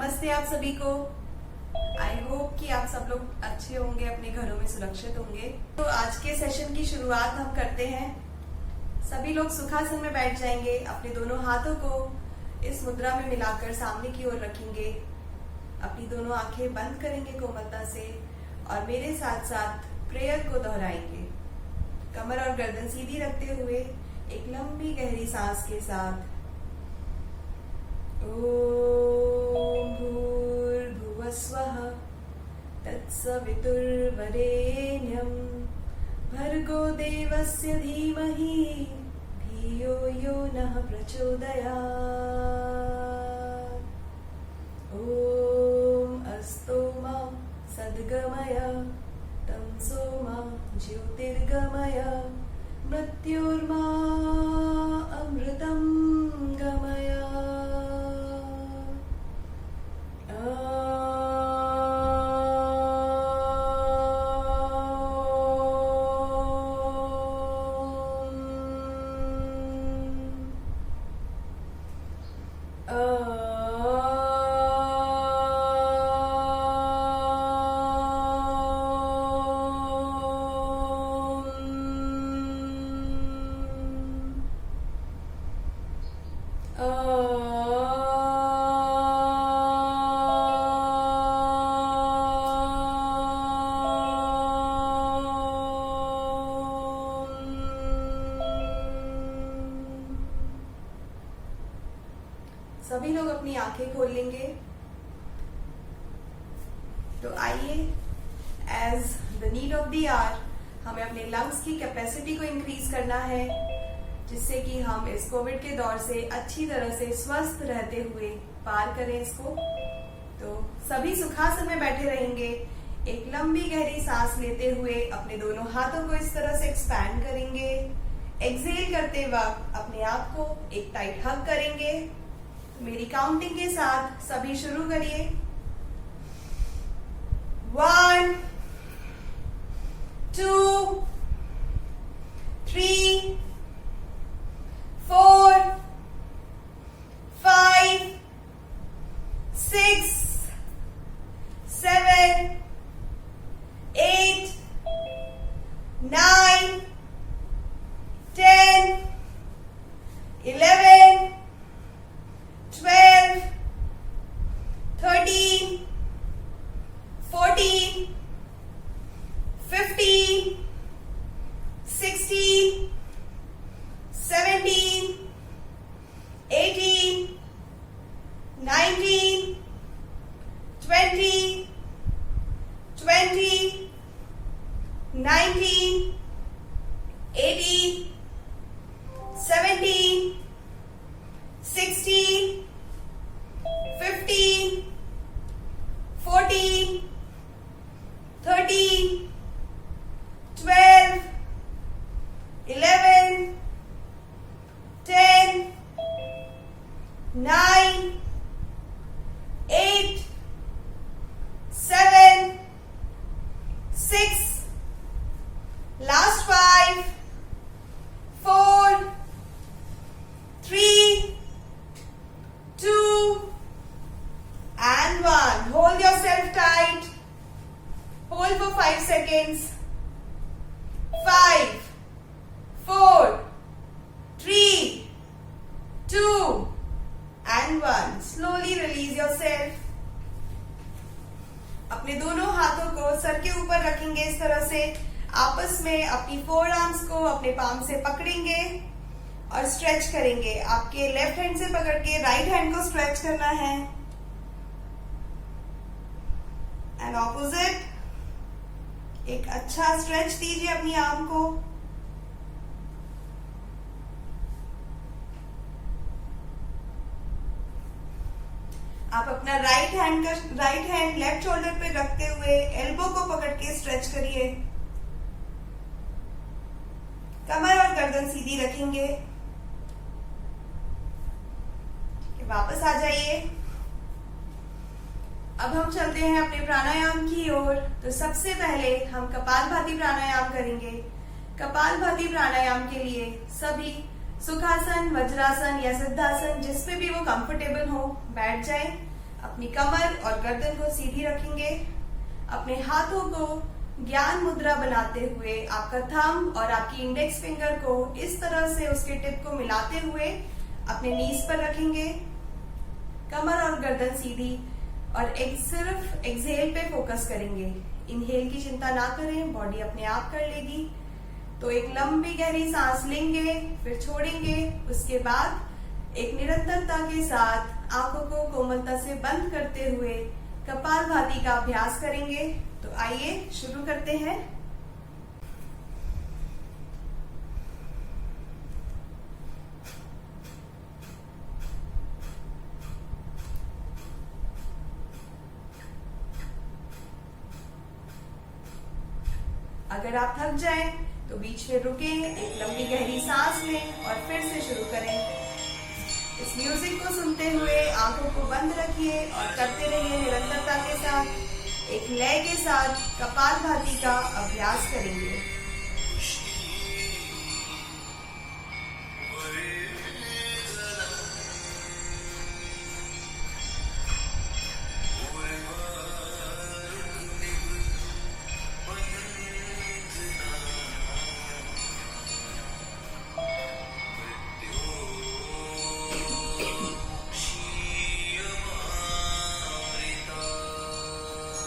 नमस्ते आप सभी को। आई होप कि आप सब लोग अच्छे होंगे, अपने घरों में सुरक्षित होंगे। तो आज के सेशन की शुरुआत हम करते हैं। सभी लोग सुखासन में बैठ जाएंगे, अपने दोनों हाथों को इस मुद्रा में मिलाकर सामने की ओर रखेंगे, अपनी दोनों आंखें बंद करेंगे कोमलता से और मेरे साथ साथ प्रेयर को दोहराएंगे। कमर और गर्दन सीधी रखते हुए एक लंबी गहरी सांस के साथ ओम भूर्भुवस्वः तत्सवितुर्वरेण्यं भर्गो देवस्य धीमहि धियो यो नः प्रचोदयात्। ओम अस्तो मा सद्गमय तमसो मा ज्योतिर्गमय मृत्युर्मा अमृतं गमय। सभी लोग अपनी आंखें खोल लेंगे। तो आइए, as the need of the hour, हमें अपने लंग्स की कैपेसिटी को इंक्रीज करना है, जिससे कि हम इस कोविड के दौर से अच्छी तरह से स्वस्थ रहते हुए पार करें इसको। तो सभी सुखासन में बैठे रहेंगे। एक लंबी गहरी सांस लेते हुए अपने दोनों हाथों को इस तरह से एक्सपैंड करेंगे। एक्सहेल करते वक्त अपने आप को एक टाइट हग करेंगे। मेरी काउंटिंग के साथ सभी शुरू करिए। 1 2 3 4 5 6 7 8 9 10 11 12 13 14 15 16 17 18 19 20 20 19 18 17 16 15 14 13 12 11 10 9 8 7 6 last 5 4 3 2 and 1. Hold yourself tight. Hold for 5 seconds. 5 4 3 2 and 1. Slowly release yourself. अपने दोनों हाथों को सर के ऊपर रखेंगे इस तरह से। आपस में अपनी फोर आर्म्स को अपने पाम से पकड़ेंगे और स्ट्रेच करेंगे। आपके लेफ्ट हैंड से पकड़ के राइट हैंड को स्ट्रेच करना है एंड ऑपोजिट। एक अच्छा स्ट्रेच दीजिए अपनी आर्म को। आप अपना राइट हैंड लेफ्ट शोल्डर पे रखते हुए एल्बो को पकड़ के स्ट्रेच करिए। कमर और गर्दन सीधी रखेंगे। वापस आ जाइए। अब हम चलते हैं अपने प्राणायाम की ओर। तो सबसे पहले हम कपालभाति प्राणायाम करेंगे। कपालभाति प्राणायाम के लिए सभी सुखासन, वज्रासन या सिद्धासन जिसमें भी वो कंफर्टेबल हो बैठ जाए। अपनी कमर और गर्दन को सीधी रखेंगे। अपने हाथों को ज्ञान मुद्रा बनाते हुए आपका थंब और आपकी इंडेक्स फिंगर को इस तरह से उसके टिप को मिलाते हुए अपने नीज पर रखेंगे। कमर और गर्दन सीधी और सिर्फ एक्सहेल पे फोकस करेंगे। इनहेल की चिंता ना करें, बॉडी अपने आप कर लेगी। तो एक लंबी गहरी सांस लेंगे, फिर छोड़ेंगे। उसके बाद एक निरंतरता के साथ आंखों को कोमलता से बंद करते हुए कपालभाति का अभ्यास करेंगे। तो आइए शुरू करते हैं। अगर आप थक जाएं तो बीच में रुकें, एक लंबी गहरी सांस लें और फिर से शुरू करें। इस म्यूजिक को सुनते हुए आंखों को बंद रखिए और करते रहिए निरंतरता के साथ। एक लय के साथ कपालभाति का अभ्यास करेंगे।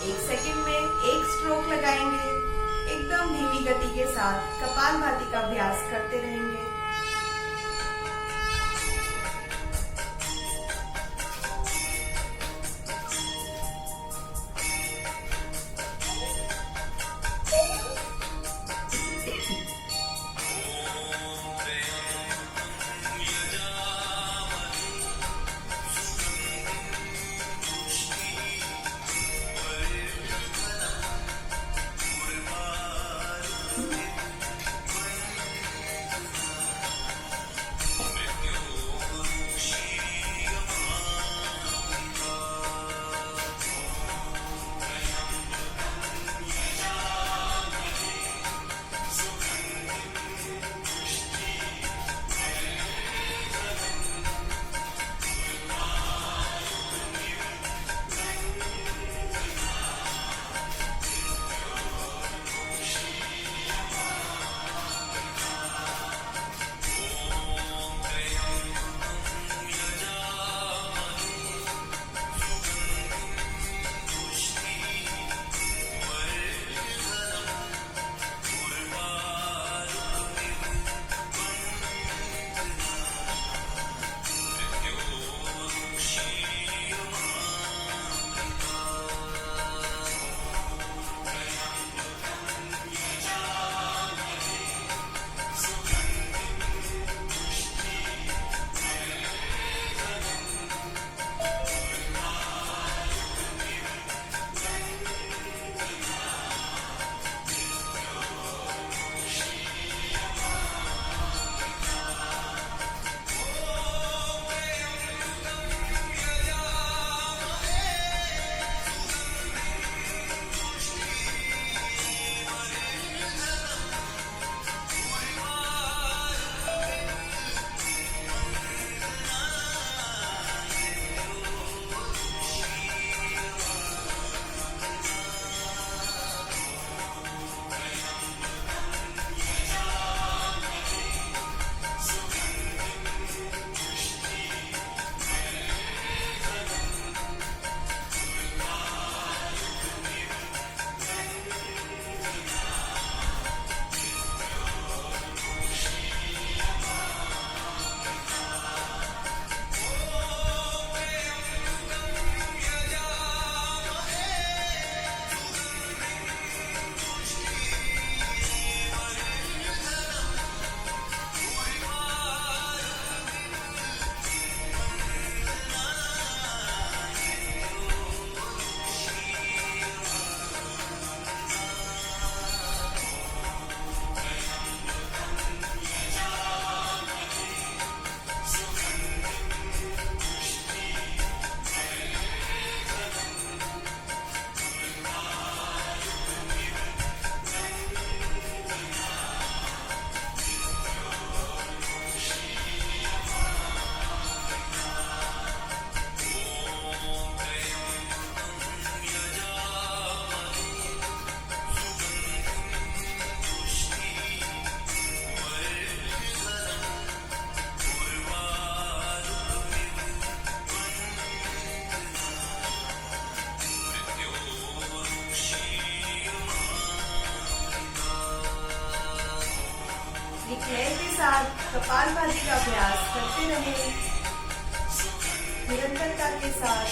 एक सेकंड में एक स्ट्रोक लगाएंगे, एकदम धीमी गति कपालभाति का अभ्यास करते रहें निरंतरता के साथ।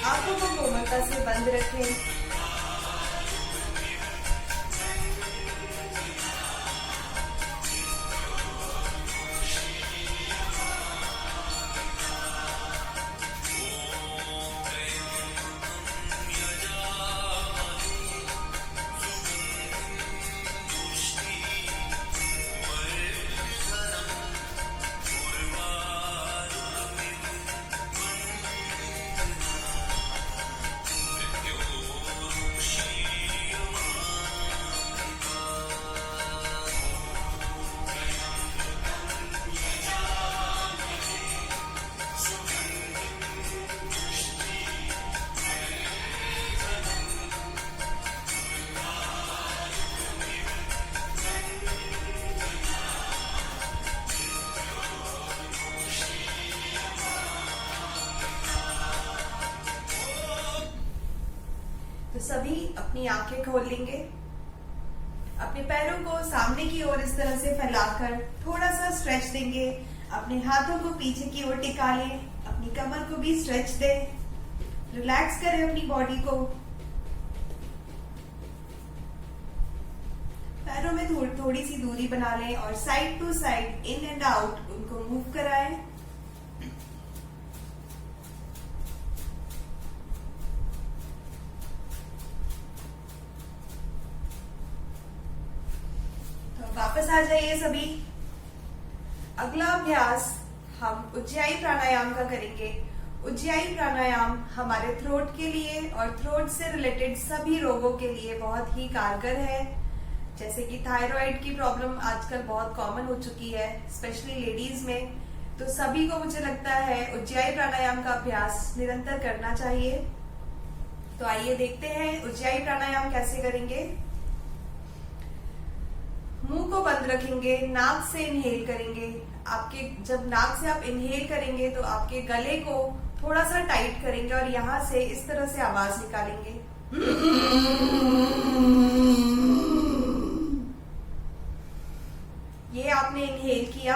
आंखों को कोमलता से बंद रखें। तो सभी अपनी आंखें खोल लेंगे। अपने पैरों को सामने की ओर इस तरह से फैलाकर थोड़ा सा स्ट्रेच देंगे। अपने हाथों को पीछे की ओर टिका लें। अपनी कमर को भी स्ट्रेच दें। रिलैक्स करें अपनी बॉडी को। पैरों में थोड़ी सी दूरी बना लें और side to side, in and out उनको मूव कराएं। वापस आ जाइए सभी। अगला अभ्यास हम उज्जाई प्राणायाम का करेंगे। उज्जाई प्राणायाम हमारे थ्रोट के लिए और थ्रोट से रिलेटेड सभी रोगों के लिए बहुत ही कारगर है। जैसे कि थायराइड की प्रॉब्लम आजकल बहुत कॉमन हो चुकी है, स्पेशली लेडीज में। तो सभी को मुझे लगता है उज्जाई प्राणायाम का अभ्यास निरंतर करना चाहिए। तो आइए देखते हैं उज्जाई प्राणायाम कैसे करेंगे। मुंह को बंद रखेंगे, नाक से इनहेल करेंगे। आपके जब नाक से आप इनहेल करेंगे तो आपके गले को थोड़ा सा टाइट करेंगे और यहां से इस तरह से आवाज निकालेंगे। ये आपने इनहेल किया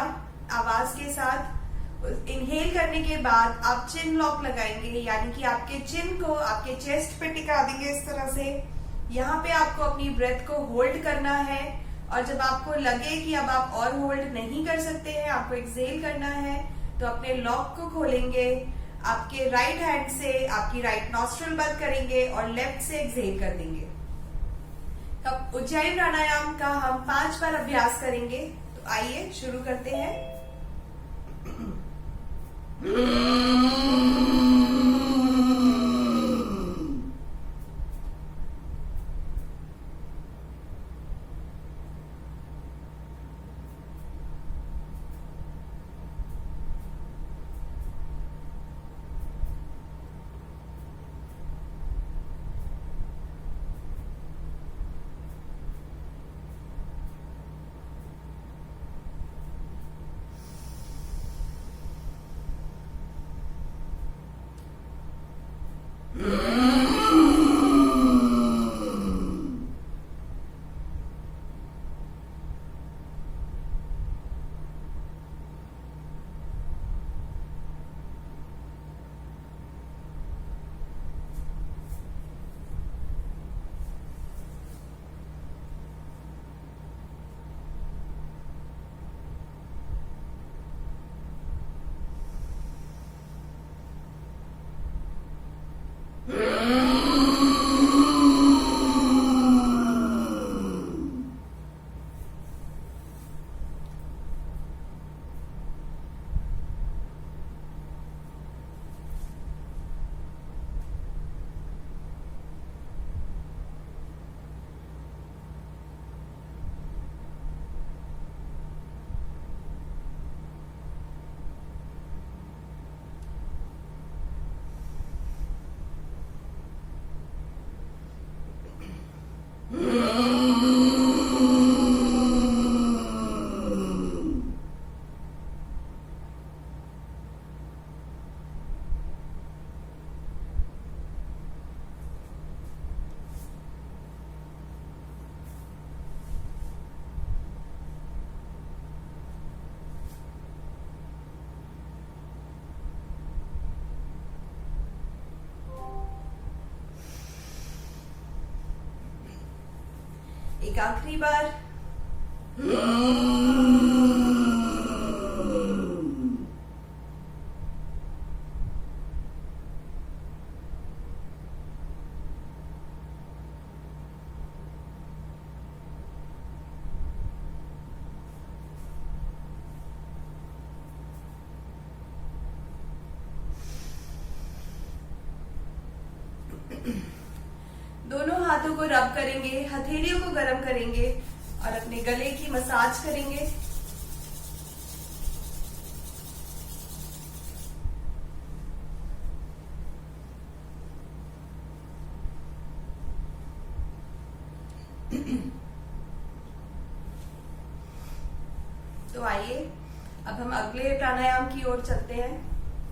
आवाज के साथ। इनहेल करने के बाद आप चिन लॉक लगाएंगे, यानी कि आपके चिन को आपके चेस्ट पे टिका देंगे इस तरह से। यहाँ पे आपको अपनी ब्रेथ को होल्ड करना है और जब आपको लगे कि अब आप और होल्ड नहीं कर सकते हैं, आपको एक्सहेल करना है, तो अपने लॉक को खोलेंगे। आपके राइट हैंड से आपकी राइट नॉस्ट्रिल बंद करेंगे और लेफ्ट से एक्सहेल कर देंगे। अब उज्जाई प्राणायाम का हम 5 बार अभ्यास करेंगे। तो आइए शुरू करते हैं। एक आखिरी बार। दोनों हाथों को रब करेंगे, हथेलियों को गर्म करेंगे और अपने गले की मसाज करेंगे। तो आइए अब हम अगले प्राणायाम की ओर चलते हैं।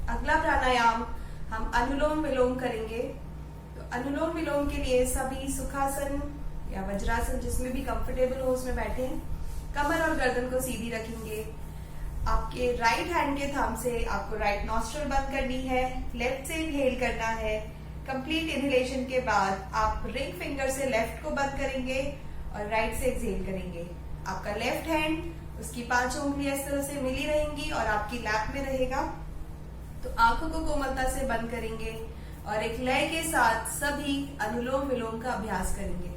अगला प्राणायाम हम अनुलोम विलोम करेंगे। अनुलोम विलोम के लिए सभी सुखासन या वज्रासन जिसमें भी कंफर्टेबल हो उसमें बैठे हैं। कमर और गर्दन को सीधी रखेंगे। आपके राइट हैंड के थंब से आपको राइट नॉस्ट्रल बंद करनी है, लेफ्ट से इनहेल करना है। कंप्लीट इनहेलेशन के बाद आप रिंग फिंगर से लेफ्ट को बंद करेंगे और राइट से एक्सहेल करेंगे। आपका लेफ्ट हैंड उसकी 5 उंगलियां इस तरह से मिली रहेंगी और आपकी लैप में रहेगा। तो आंखों को कोमलता से बंद करेंगे और एक लय के साथ सभी अनुलोम विलोम का अभ्यास करेंगे।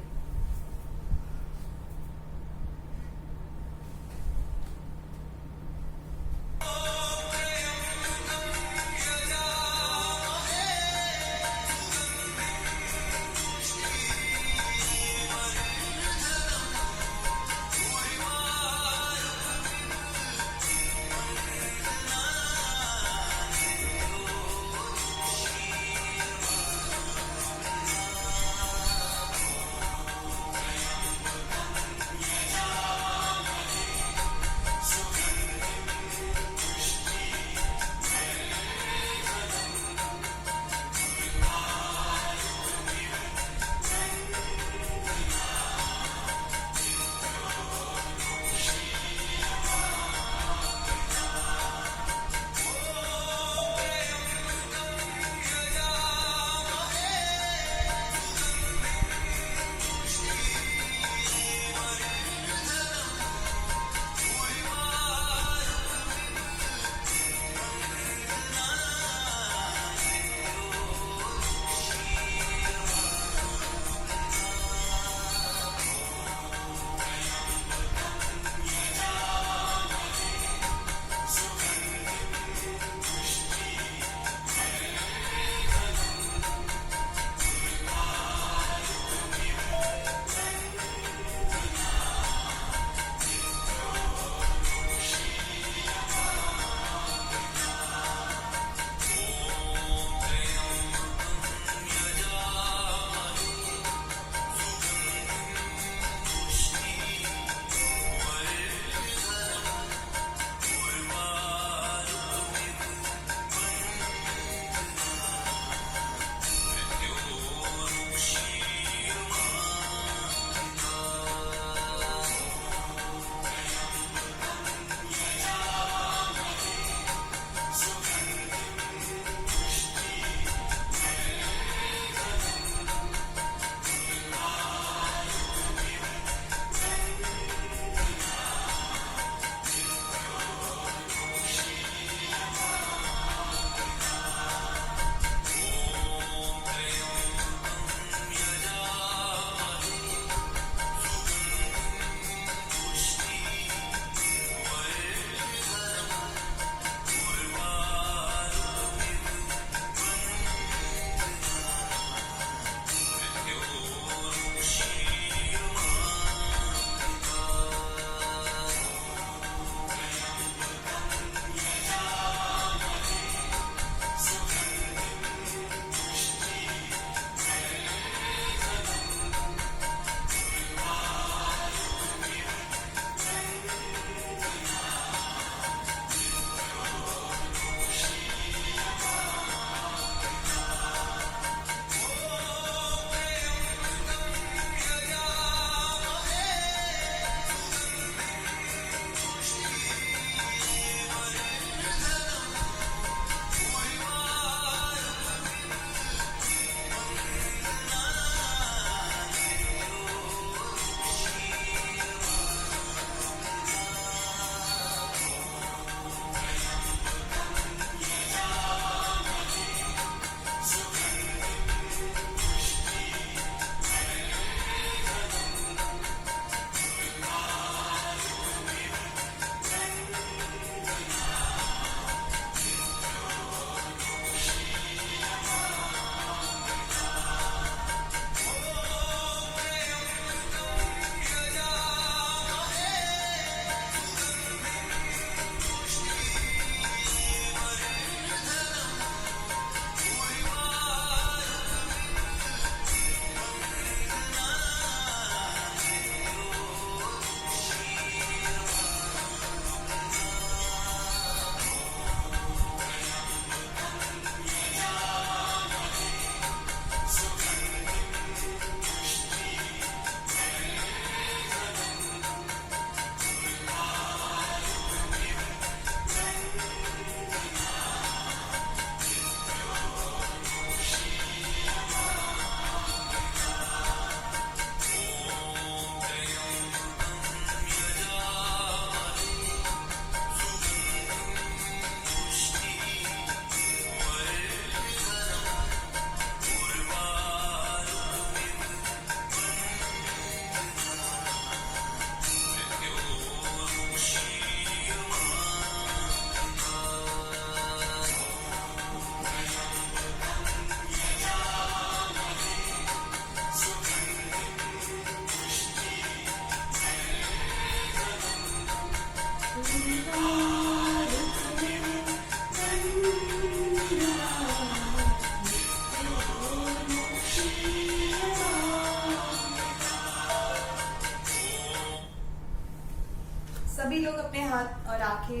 सभी लोग अपने हाथ और आंखें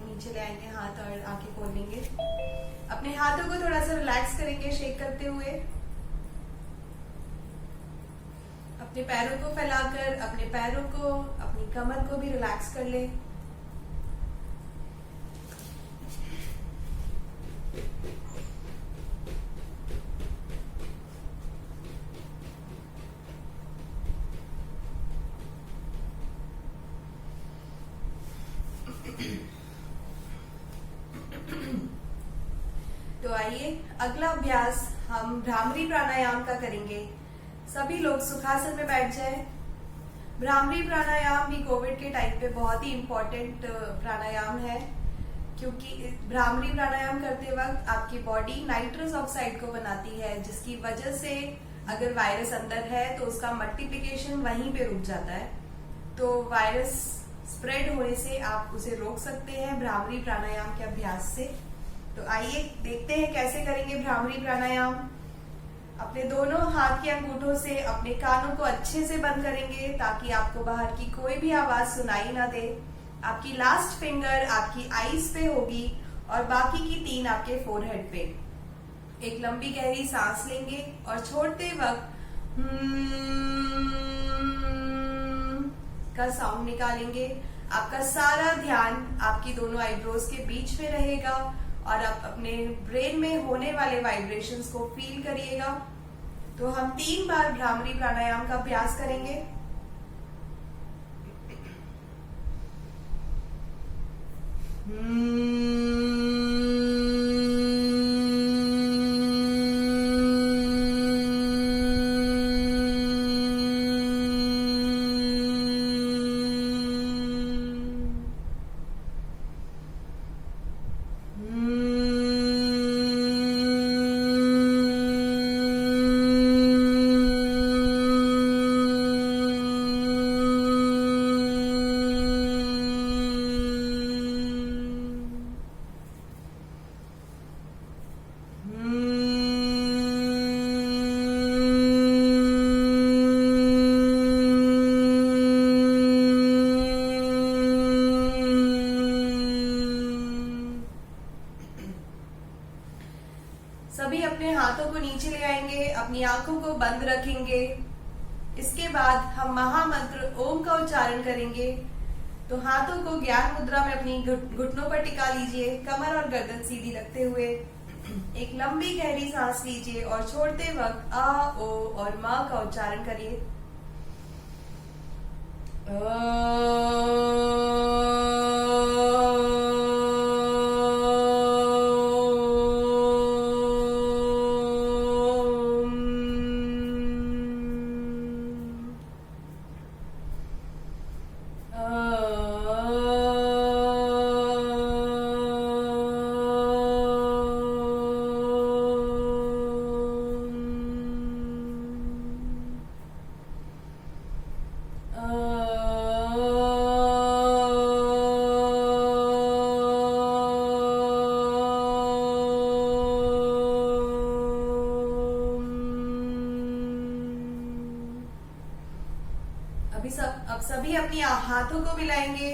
नीचे ले आएंगे, हाथ और आंखें खोल लेंगे। अपने हाथों को थोड़ा सा रिलैक्स करेंगे शेक करते हुए। अपने पैरों को फैलाकर अपने पैरों को, अपनी कमर को भी रिलैक्स कर ले। तो आइए अगला अभ्यास हम भ्रामरी प्राणायाम का करेंगे। सभी लोग सुखासन में बैठ जाएं। भ्रामरी प्राणायाम भी कोविड के टाइम पे बहुत ही इम्पोर्टेंट प्राणायाम है, क्योंकि भ्रामरी प्राणायाम करते वक्त आपकी बॉडी नाइट्रस ऑक्साइड को बनाती है, जिसकी वजह से अगर वायरस अंदर है तो उसका मल्टीप्लिकेशन वहीं पे रुक जाता है। तो वायरस स्प्रेड होने से आप उसे रोक सकते हैं भ्रामरी प्राणायाम के अभ्यास से। तो आइए देखते हैं कैसे करेंगे भ्रामरी प्राणायाम। अपने दोनों हाथ के अंगूठों से अपने कानों को अच्छे से बंद करेंगे ताकि आपको बाहर की कोई भी आवाज सुनाई ना दे। आपकी लास्ट फिंगर आपकी आईज पे होगी और बाकी की 3 आपके फोरहेड पे। एक लंबी गहरी सांस लेंगे और छोड़ते वक्त का साउंड निकालेंगे। आपका सारा ध्यान आपकी दोनों आईब्रोज के बीच में रहेगा और आप अपने ब्रेन में होने वाले वाइब्रेशंस को फील करिएगा। तो हम 3 बार भ्रामरी प्राणायाम का अभ्यास करेंगे। सभी अपने हाथों को नीचे ले आएंगे, अपनी आंखों को बंद रखेंगे। इसके बाद हम महामंत्र ओम का उच्चारण करेंगे। तो हाथों को ज्ञान मुद्रा में अपनी घुटनों पर टिका लीजिए, कमर और गर्दन सीधी रखते हुए। एक लंबी गहरी सांस लीजिए और छोड़ते वक्त आ, ओ और मा का उच्चारण करिए। अब सभी अपनी हाथों को मिलाएंगे,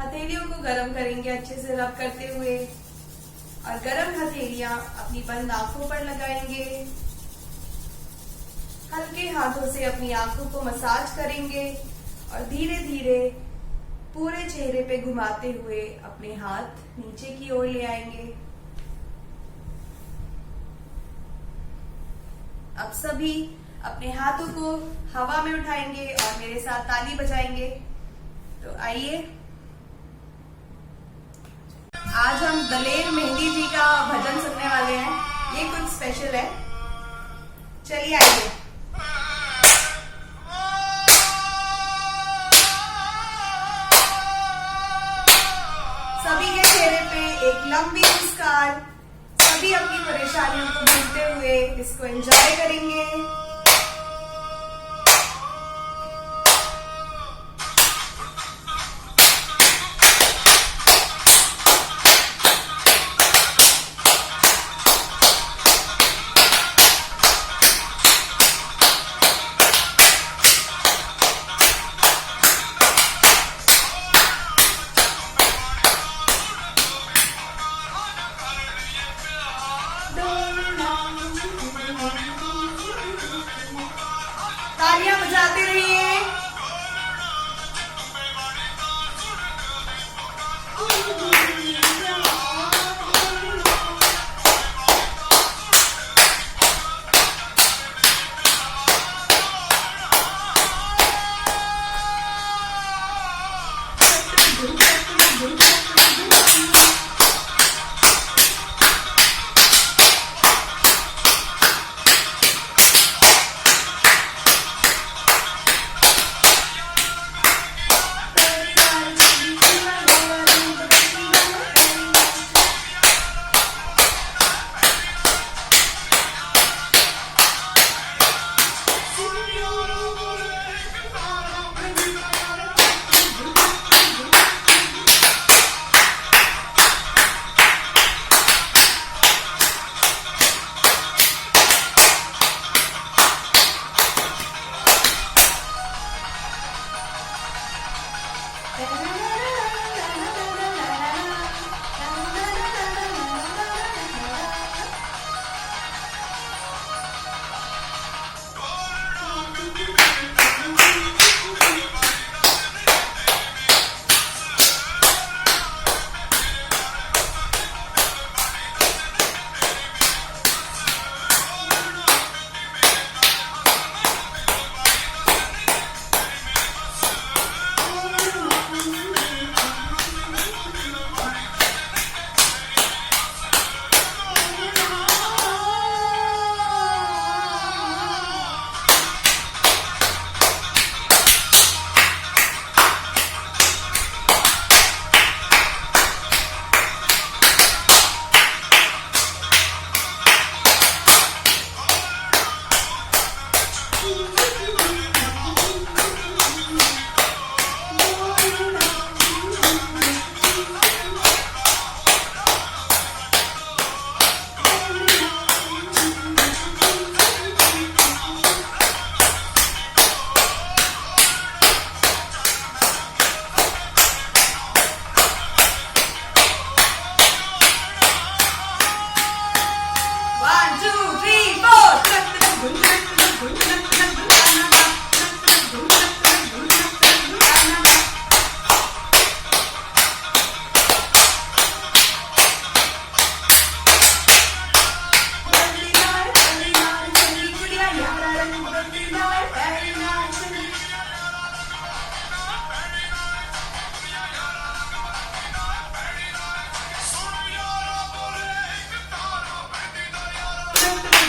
हथेलियों को गर्म करेंगे अच्छे से रब करते हुए और गर्म हथेलियां अपनी बंद आंखों पर लगाएंगे। हल्के हाथों से अपनी आंखों को मसाज करेंगे और धीरे धीरे पूरे चेहरे पे घुमाते हुए अपने हाथ नीचे की ओर ले आएंगे। अब सभी अपने हाथों को हवा में उठाएंगे और मेरे साथ ताली बजाएंगे। तो आइए, आज हम दलेर मेहंदी जी का भजन सुनने वाले हैं। ये कुछ स्पेशल है, चलिए आइए। सभी के चेहरे पे एक लंबी मुस्कान, सभी अपनी परेशानियों को भूलते हुए इसको एंजॉय करेंगे।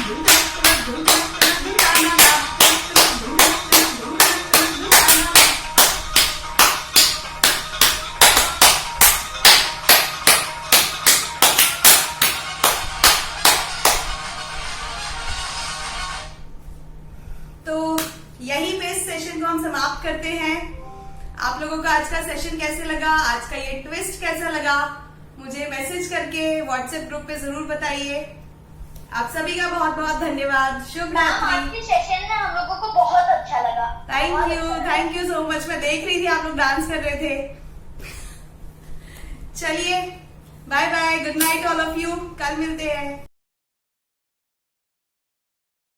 तो यही पे इस सेशन को हम समाप्त करते हैं। आप लोगों को आज का सेशन कैसे लगा, आज का ये ट्विस्ट कैसा लगा, मुझे मैसेज करके व्हाट्सएप ग्रुप पे जरूर बताइए। आप सभी का बहुत बहुत धन्यवाद। शुभ रात्रि। आपके सेशन में हम लोगों को बहुत अच्छा लगा। Thank you so much. मैं देख रही थी आप लोग डांस कर रहे थे। चलिए bye bye, good night all of you. कल मिलते हैं।